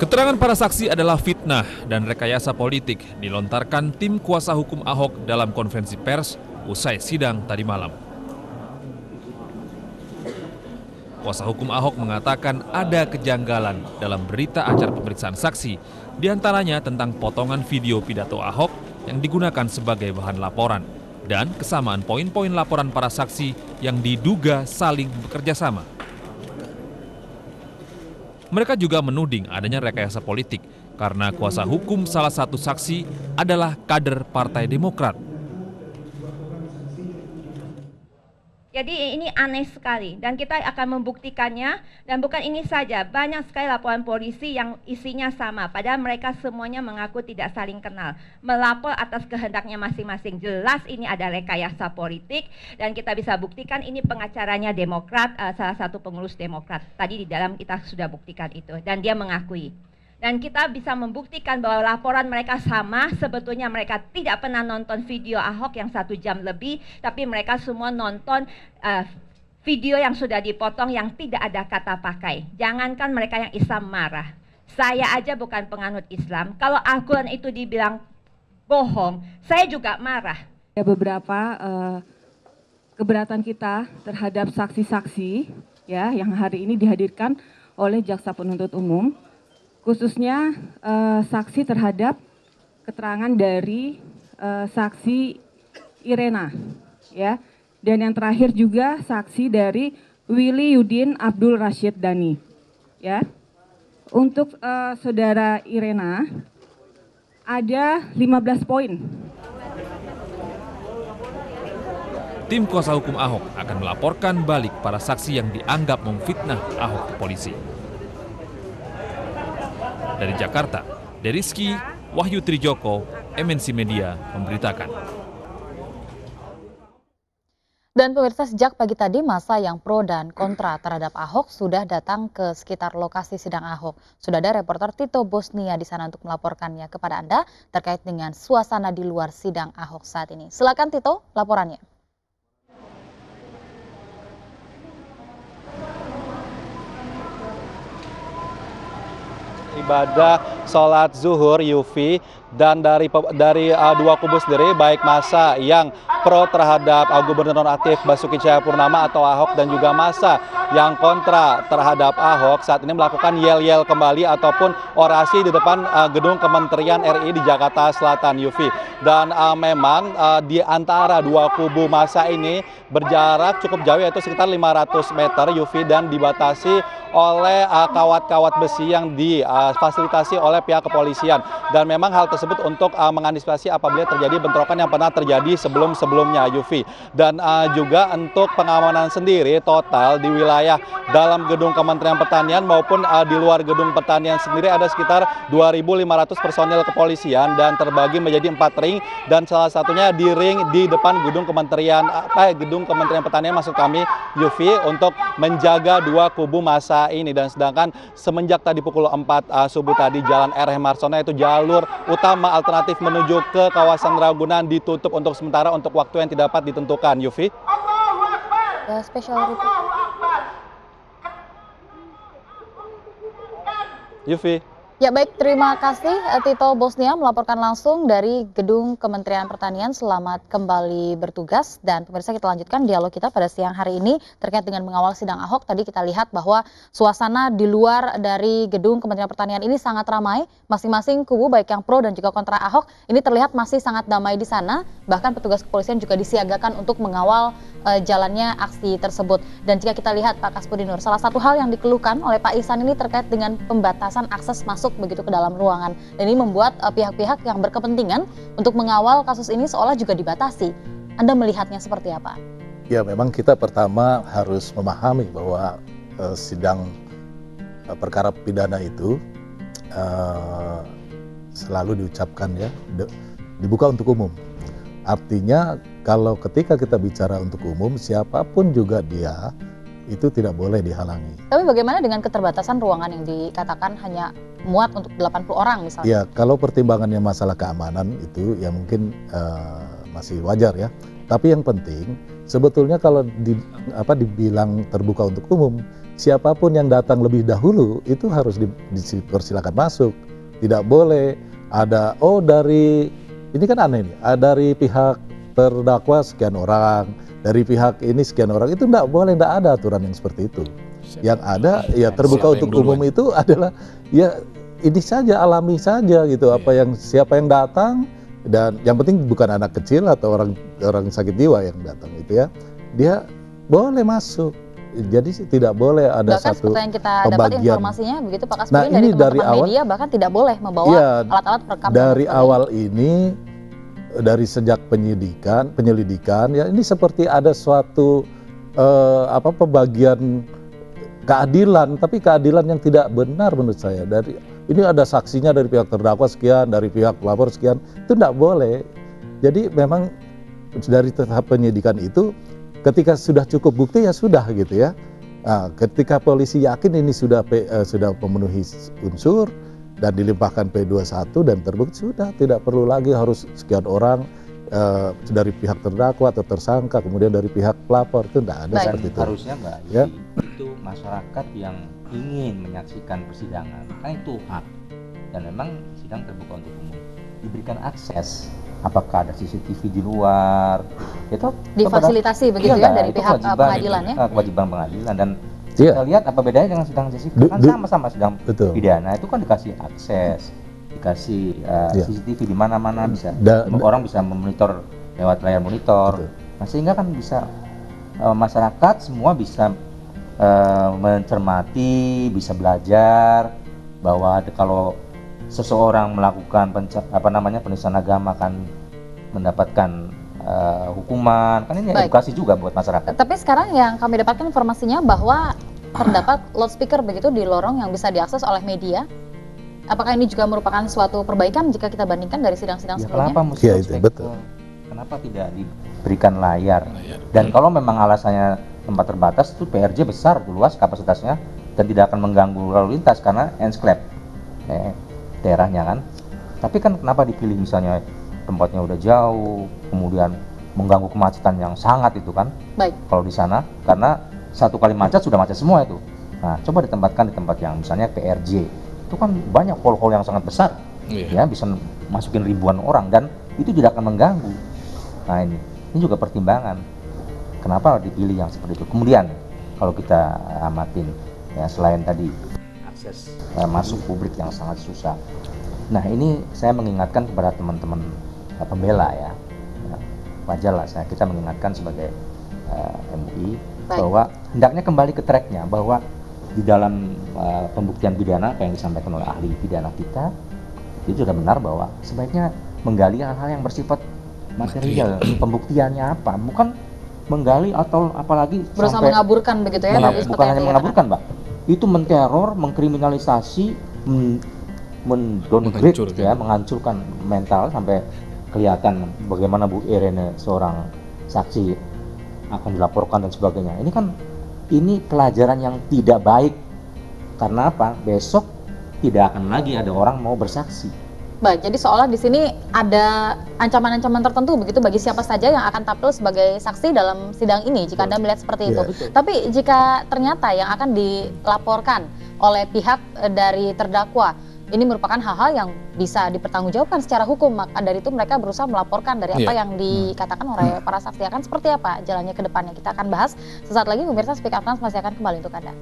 Keterangan para saksi adalah fitnah dan rekayasa politik dilontarkan tim kuasa hukum Ahok dalam konferensi pers usai sidang tadi malam. Kuasa hukum Ahok mengatakan ada kejanggalan dalam berita acara pemeriksaan saksi, diantaranya tentang potongan video pidato Ahok yang digunakan sebagai bahan laporan dan kesamaan poin-poin laporan para saksi yang diduga saling bekerja sama. Mereka juga menuding adanya rekayasa politik karena kuasa hukum salah satu saksi adalah kader Partai Demokrat. Jadi ini aneh sekali dan kita akan membuktikannya, dan bukan ini saja, banyak sekali laporan polisi yang isinya sama padahal mereka semuanya mengaku tidak saling kenal, melapor atas kehendaknya masing-masing. Jelas ini ada rekayasa politik dan kita bisa buktikan ini pengacaranya Demokrat, salah satu pengurus Demokrat. Tadi di dalam kita sudah buktikan itu dan dia mengakui. Dan kita bisa membuktikan bahwa laporan mereka sama, sebetulnya mereka tidak pernah nonton video Ahok yang 1 jam lebih, tapi mereka semua nonton video yang sudah dipotong yang tidak ada kata pakai. Jangankan mereka yang Islam marah, saya aja bukan penganut Islam, kalau Al-Quran itu dibilang bohong, saya juga marah. Ada beberapa keberatan kita terhadap saksi-saksi ya yang hari ini dihadirkan oleh Jaksa Penuntut Umum. Khususnya saksi terhadap keterangan dari saksi Irena, ya, dan yang terakhir juga saksi dari Willy Yudin Abdul Rashid Dhani, ya. Untuk saudara Irena ada 15 poin. Tim kuasa hukum Ahok akan melaporkan balik para saksi yang dianggap memfitnah Ahok ke polisi. Dari Jakarta, Deriski Wahyu Trijoko, MNC Media memberitakan. Dan pemirsa, sejak pagi tadi masa yang pro dan kontra terhadap Ahok sudah datang ke sekitar lokasi sidang Ahok. Sudah ada reporter Tito Bosnia di sana untuk melaporkannya kepada Anda terkait dengan suasana di luar sidang Ahok saat ini. Silakan Tito, laporannya. Ibadah sholat zuhur Yufi, dan dari dua kubu sendiri, baik masa yang pro terhadap Gubernur nonaktif Basuki Cahayapurnama atau Ahok dan juga masa yang kontra terhadap Ahok saat ini melakukan yel-yel kembali ataupun orasi di depan gedung Kementerian RI di Jakarta Selatan, Yufi. Dan memang di antara dua kubu masa ini berjarak cukup jauh, yaitu sekitar 500 meter, Yufi, dan dibatasi oleh kawat-kawat besi yang difasilitasi oleh pihak kepolisian. Dan memang hal tersebut untuk mengantisipasi apabila terjadi bentrokan yang pernah terjadi sebelum-sebelumnya, Yufi. Dan juga untuk pengamanan sendiri total di wilayah dalam gedung Kementerian Pertanian maupun di luar gedung pertanian sendiri ada sekitar 2.500 personil kepolisian dan terbagi menjadi 4 ring, dan salah satunya di ring di depan gedung Kementerian Pertanian maksud kami, Yufi, untuk menjaga dua kubu masa ini. Dan sedangkan semenjak tadi pukul 4 subuh tadi Jalan R.H. Marsona, itu jalur utama alternatif menuju ke kawasan Ragunan, ditutup untuk sementara untuk waktu yang tidak dapat ditentukan, Yufi. Yufi. Ya baik, terima kasih Tito Bosnia melaporkan langsung dari gedung Kementerian Pertanian. Selamat kembali bertugas. Dan pemirsa, kita lanjutkan dialog kita pada siang hari ini terkait dengan mengawal sidang Ahok. Tadi kita lihat bahwa suasana di luar dari gedung Kementerian Pertanian ini sangat ramai. Masing-masing kubu baik yang pro dan juga kontra Ahok ini terlihat masih sangat damai di sana. Bahkan petugas kepolisian juga disiagakan untuk mengawal jalannya aksi tersebut. Dan jika kita lihat Pak Kaspudinur, salah satu hal yang dikeluhkan oleh Pak Ihsan ini terkait dengan pembatasan akses masuk begitu ke dalam ruangan. Dan ini membuat pihak-pihak yang berkepentingan untuk mengawal kasus ini seolah juga dibatasi. Anda melihatnya seperti apa? Ya, memang kita pertama harus memahami bahwa sidang perkara pidana itu selalu diucapkan ya, dibuka untuk umum. Artinya kalau ketika kita bicara untuk umum, siapapun juga dia itu tidak boleh dihalangi. Tapi bagaimana dengan keterbatasan ruangan yang dikatakan hanya muat untuk 80 orang misalnya? Ya, kalau pertimbangannya masalah keamanan itu ya mungkin masih wajar ya. Tapi yang penting sebetulnya kalau dibilang terbuka untuk umum, siapapun yang datang lebih dahulu itu harus dipersilakan masuk. Tidak boleh ada dari ini kan aneh nih, dari pihak terdakwa sekian orang, dari pihak ini sekian orang, itu tidak boleh, tidak ada aturan yang seperti itu. Yang ada ya terbuka untuk umum itu adalah ya ini saja, alami saja gitu, siapa yang datang, dan yang penting bukan anak kecil atau orang sakit jiwa yang datang itu ya, dia boleh masuk. Jadi tidak boleh ada bahkan satu yang kita pembagian. Dapat informasinya begitu Pak Kasbudin, ini dari awal, media bahkan tidak boleh membawa alat-alat perekam. Dari awal ini, dari sejak penyelidikan ya, ini seperti ada suatu pembagian keadilan, tapi keadilan yang tidak benar menurut saya. Ini ada saksinya dari pihak terdakwa sekian, dari pihak pelapor sekian, itu tidak boleh. Jadi memang dari tahap penyidikan itu, ketika sudah cukup bukti ya sudah gitu ya. Nah, ketika polisi yakin ini sudah memenuhi unsur dan dilimpahkan P21 dan terbukti, sudah tidak perlu lagi harus sekian orang dari pihak terdakwa atau tersangka, kemudian dari pihak pelapor, itu tidak ada seperti itu. Harusnya Mbak, ya? Itu masyarakat yang ingin menyaksikan persidangan, kan itu hak, dan memang sidang terbuka untuk umum, diberikan akses. Apakah ada CCTV di luar, itu difasilitasi begitu ya dari pihak pengadilan ya? Kewajiban pengadilan, dan kita lihat apa bedanya dengan sidang Jessica, kan sama-sama sidang pidana itu kan dikasih akses, dikasih CCTV di mana-mana, bisa orang bisa memonitor lewat layar monitor. Nah, sehingga kan bisa masyarakat semua bisa mencermati, bisa belajar bahwa kalau seseorang melakukan penistaan agama kan mendapatkan hukuman, kan ini edukasi juga buat masyarakat. Tapi sekarang yang kami dapatkan informasinya bahwa terdapat loudspeaker begitu di lorong yang bisa diakses oleh media. Apakah ini juga merupakan suatu perbaikan jika kita bandingkan dari sidang-sidang sebelumnya? Kenapa mesti loudspeaker? Kenapa tidak diberikan layar? Dan kalau memang alasannya tempat terbatas, itu PRJ besar, luas kapasitasnya, dan tidak akan mengganggu lalu lintas karena enclave daerahnya kan. Tapi kan kenapa dipilih misalnya tempatnya udah jauh, kemudian mengganggu kemacetan yang sangat itu kan? Kalau di sana, karena satu kali macet sudah macet semua itu. Nah, coba ditempatkan di tempat yang misalnya PRJ, itu kan banyak hall-hall yang sangat besar, ya bisa masukin ribuan orang dan itu tidak akan mengganggu. Nah ini juga pertimbangan. Kenapa dipilih yang seperti itu? Kemudian kalau kita amatin, ya selain tadi akses masuk publik yang sangat susah. Nah ini saya mengingatkan kepada teman-teman pembela ya, wajar lah kita mengingatkan sebagai MUI bahwa hendaknya kembali ke tracknya, bahwa di dalam pembuktian pidana apa yang disampaikan oleh ahli pidana kita itu sudah benar bahwa sebaiknya menggali hal-hal yang bersifat material. Pembuktiannya apa, bukan menggali atau apalagi berusaha mengaburkan begitu ya. Bukan hanya mengaburkan Mbak, itu menteror, mengkriminalisasi, mendowngrade ya, menghancurkan mental sampai kelihatan bagaimana Bu Irene seorang saksi akan dilaporkan dan sebagainya. Ini pelajaran yang tidak baik. Karena apa? Besok tidak akan lagi ada orang mau bersaksi. Baik, jadi seolah di sini ada ancaman-ancaman tertentu begitu bagi siapa saja yang akan tampil sebagai saksi dalam sidang ini jika Anda melihat seperti itu. Tapi jika ternyata yang akan dilaporkan oleh pihak dari terdakwa ini merupakan hal-hal yang bisa dipertanggungjawabkan secara hukum, maka dari itu mereka berusaha melaporkan dari apa yang dikatakan oleh para saksi. Akan seperti apa jalannya ke depannya? Kita akan bahas sesaat lagi, pemirsa. Speak Up Trans masih akan kembali untuk Anda.